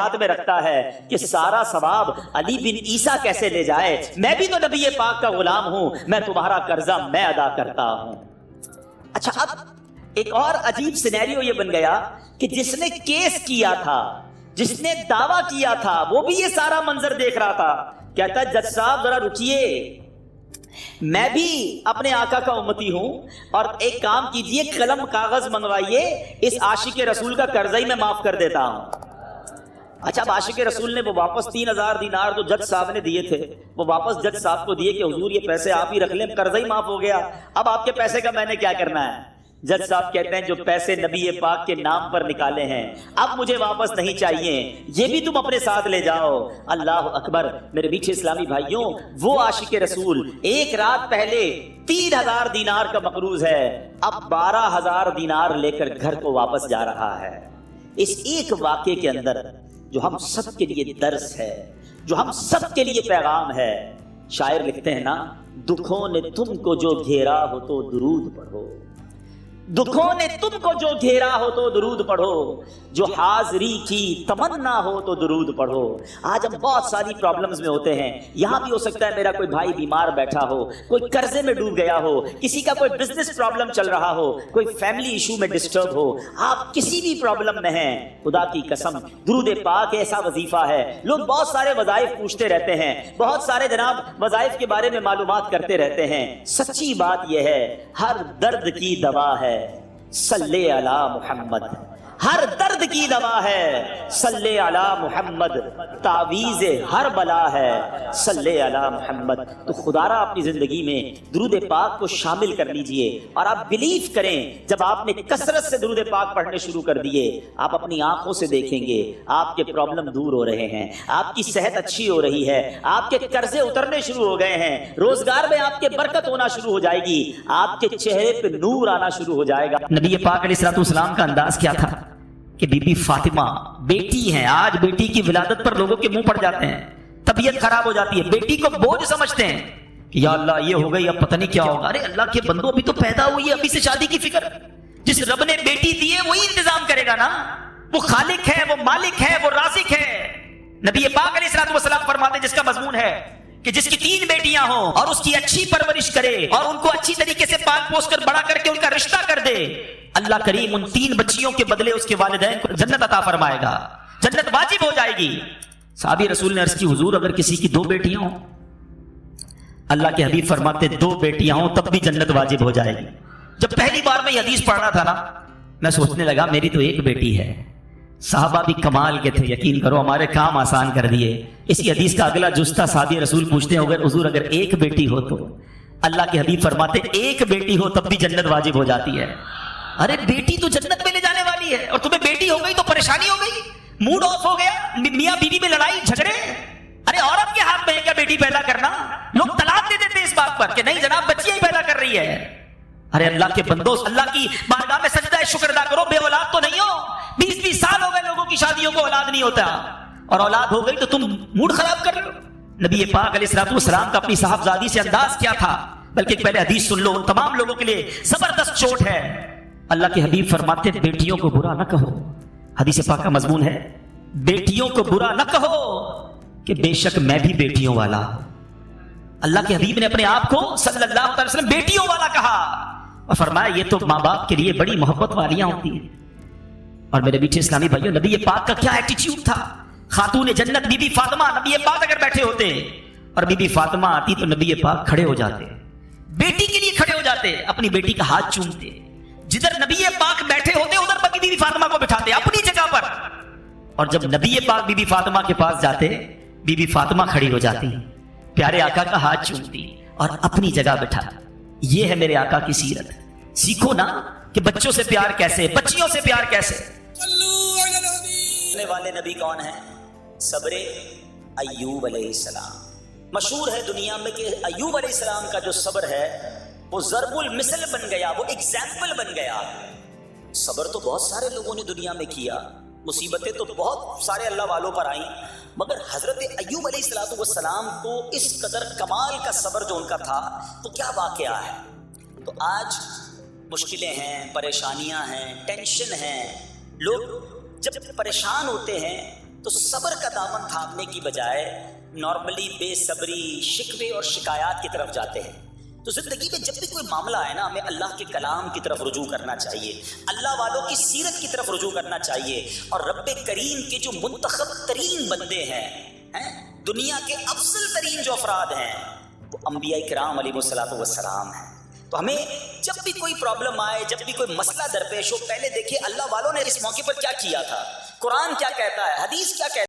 ہاتھ میں رکھتا ہے کہ سارا ثواب علی بن عیسیٰ کیسے لے جائے، میں بھی تو نبی پاک کا غلام ہوں، میں تمہارا قرضہ میں ادا کرتا ہوں۔ اچھا، اب ایک اور عجیب سینیریو یہ بن گیا کہ جس نے کیس کیا تھا، جس نے دعویٰ کیا تھا، وہ بھی یہ سارا منظر دیکھ رہا تھا۔ کہتا ہے جج صاحب ذرا رکیے، میں بھی اپنے آقا کا امتی ہوں، اور ایک کام کیجئے، قلم کاغذ منگوائیے، اس عاشق رسول کا قرضہ ہی میں معاف کر دیتا ہوں۔ اچھا، اب عاشق رسول نے وہ واپس 3000 دینار جو جج صاحب نے دیے تھے وہ واپس جج صاحب کو دیے کہ حضور یہ پیسے آپ ہی رکھ لیں، قرضہ ہی معاف ہو گیا، اب آپ کے پیسے کا میں نے کیا کرنا ہے؟ جج صاحب کہتے ہیں جو پیسے نبی پاک کے نام پر نکالے ہیں اب مجھے واپس نہیں چاہیے، یہ بھی تم اپنے ساتھ لے جاؤ۔ اللہ اکبر! میرے میٹھے اسلامی بھائیوں، وہ عاشق رسول ایک رات پہلے 3000 دینار کا مقروض ہے، اب 12000 دینار لے کر گھر کو واپس جا رہا ہے۔ اس ایک واقعے کے اندر جو ہم سب کے لیے درس ہے، جو ہم سب کے لیے پیغام ہے، شاعر لکھتے ہیں نا، دکھوں نے تم کو جو گھیرا ہو تو درود پڑھو، دکھوں نے تم کو جو گھیرا ہو تو درود پڑھو، جو حاضری کی تمنا ہو تو درود پڑھو۔ آج ہم بہت ساری پرابلمز میں ہوتے ہیں، یہاں بھی ہو سکتا ہے میرا کوئی بھائی بیمار بیٹھا ہو، کوئی قرضے میں ڈوب گیا ہو، کسی کا کوئی بزنس پرابلم چل رہا ہو، کوئی فیملی ایشو میں ڈسٹرب ہو، آپ کسی بھی پرابلم میں ہیں، خدا کی قسم درود پاک ایسا وظیفہ ہے۔ لوگ بہت سارے وظائف پوچھتے رہتے ہیں، بہت سارے جناب وظائف کے بارے میں معلومات کرتے رہتے ہیں، سچی بات یہ ہے ہر درد کی دوا ہے صلی علی محمد، ہر درد کی دوا ہے صلی علی محمد، تعویذ ہر بلا ہے صلی علی محمد۔ تو خدا را اپنی زندگی میں درود پاک کو شامل کر لیجئے، اور آپ بلیف کریں جب آپ نے کثرت سے درود پاک پڑھنے شروع کر دیے، آپ اپنی آنکھوں سے دیکھیں گے آپ کے پرابلم دور ہو رہے ہیں، آپ کی صحت اچھی ہو رہی ہے، آپ کے قرضے اترنے شروع ہو گئے ہیں، روزگار میں آپ کے برکت ہونا شروع ہو جائے گی، آپ کے چہرے پہ نور آنا شروع ہو جائے گا۔ نبی پاک علیہ الصلوۃ والسلام کا انداز کیا تھا کہ بی بی فاطمہ بیٹی ہیں، آج بیٹی کی ولادت پر لوگوں کے منہ پڑ جاتے ہیں، طبیعت خراب ہو جاتی ہے، بیٹی کو بوجھ سمجھتے ہیں کہ یا اللہ یہ ہو گئی اب پتہ نہیں کیا ہوگا۔ ارے اللہ کے بندوں، ابھی تو پیدا ہوئی ہے، ابھی سے شادی کی فکر؟ جس رب نے بیٹی دی ہے وہی انتظام کرے گا نا، وہ خالق ہے، وہ مالک ہے، وہ رازق ہے۔ نبی پاک علیہ الصلوۃ والسلام فرماتے ہیں جس کا مضمون ہے کہ جس کی 3 بیٹیاں ہوں اور اس کی اچھی پرورش کرے اور ان کو اچھی طریقے سے پال پوس کر بڑا کر کے ان کا رشتہ کر دے، اللہ کریم ان 3 بچیوں کے بدلے اس کے والدین کو جنت عطا فرمائے گا، جنت واجب ہو جائے گی۔ صحابی رسول نے عرض کی حضور اگر کسی کی 2 بیٹیاں ہوں؟ اللہ کے حبیب فرماتے 2 بیٹیاں ہوں تب بھی جنت واجب ہو جائے گی۔ جب پہلی بار میں یہ حدیث پڑھ رہا تھا نا، میں سوچنے لگا میری تو 1 بیٹی ہے۔ صحابہ بھی کمال کے تھے، یقین کرو ہمارے کام آسان کر دیے۔ اسی حدیث کا اگلا جزتا صحابی رسول پوچھتے ہیں حضور اگر 1 بیٹی ہو تو؟ اللہ کے حبیب فرماتے 1 بیٹی ہو تب بھی جنت واجب ہو جاتی ہے۔ ارے بیٹی تو جنت میں لے جانے والی ہے، اور تمہیں بیٹی ہو گئی تو پریشانی ہو گئی، موڈ آف ہو گیا، میاں بیوی میں لڑائی جھگڑے۔ ارے عورت کے ہاتھ میں ہے کیا بیٹی پیدا کرنا؟ لوگ طلاق دے دیتے ہیں اس بات پر کہ نہیں جناب بچیاں ہی پیدا کر رہی ہے۔ ارے اللہ کے بندو، اللہ کی بارگاہ میں سجدہ شکر ادا کرو، بے اولاد تو نہیں ہو، 20 سال ہو گئے لوگوں کی شادیوں کو اولاد نہیں ہوتا، اور اولاد ہو گئی تو تم موڈ خراب کر رہے ہو۔ نبی پاک علیہ الصلوۃ والسلام کا اپنی صاحبزادی سے انداز کیا تھا، بلکہ پہلے حدیث سن لو، ان تمام لوگوں کے لیے زبردست چوٹ ہے۔ اللہ کے حبیب فرماتے بیٹیوں کو برا نہ کہو، حدیث پاک کا مضمون ہے بیٹیوں کو برا نہ کہو کہ بے شک میں بھی بیٹیوں والا ہوں۔ اللہ کے حبیب نے اپنے آپ کو صلی اللہ علیہ وسلم بیٹیوں والا کہا، اور فرمایا یہ تو ماں باپ کے لیے بڑی محبت والیاں ہوتی ہیں۔ اور میرے بیٹھے اسلامی بھائیوں، نبی پاک کا کیا ایٹیٹیوڈ تھا۔ خاتون جنت بی بی فاطمہ، نبی پاک اگر بیٹھے ہوتے اور بی بی فاطمہ آتی تو نبی پاک کھڑے ہو جاتے، بیٹی کے لیے کھڑے ہو جاتے، اپنی بیٹی کا ہاتھ چومتے، جدھر نبی پاک بیٹھے ہوتے ادھر بی بی فاطمہ کو بٹھاتے اپنی جگہ پر، اور جب نبی پاک بی بی فاطمہ کے پاس جاتے بی بی فاطمہ کھڑی ہو جاتی، پیارے آقا کا ہاتھ چومتی اور اپنی جگہ بٹھاتی۔ یہ ہے میرے آقا کی سیرت، سیکھو نا کہ بچوں سے پیار کیسے، بچیوں سے پیار کیسے۔ والے نبی کون ہیں؟ صبر ایوب علیہ السلام۔ مشہور ہے دنیا میں کہ ایوب علیہ السلام کا جو صبر ہے وہ ضرب المثل بن گیا، وہ ایگزامپل بن گیا۔ صبر تو بہت سارے لوگوں نے دنیا میں کیا، مصیبتیں تو بہت سارے اللہ والوں پر آئیں، مگر حضرت ایوب علیہ السلام کو اس قدر کمال کا صبر جو ان کا تھا، تو کیا واقعہ ہے۔ تو آج مشکلیں ہیں، پریشانیاں ہیں، ٹینشن ہیں، لوگ جب پریشان ہوتے ہیں تو صبر کا دامن تھامنے کی بجائے نارملی بے صبری، شکوے اور شکایات کی طرف جاتے ہیں۔ تو زندگی میں جب بھی کوئی معاملہ آئے نا، ہمیں اللہ کے کلام کی طرف رجوع کرنا چاہیے، اللہ والوں کی سیرت کی طرف رجوع کرنا چاہیے، اور رب کریم کے جو منتخب ترین بندے ہیں، دنیا کے افضل ترین جو افراد ہیں، وہ انبیاء کرام علیہ الصلوۃ والسلام ہیں۔ تو ہمیں جب بھی کوئی پرابلم آئے، جب بھی کوئی مسئلہ درپیش ہو، پہلے دیکھیں اللہ والوں نے اس موقع پر کیا کیا تھا، قرآن کیا کہتا ہے، حدیث کیا کہتا ہے۔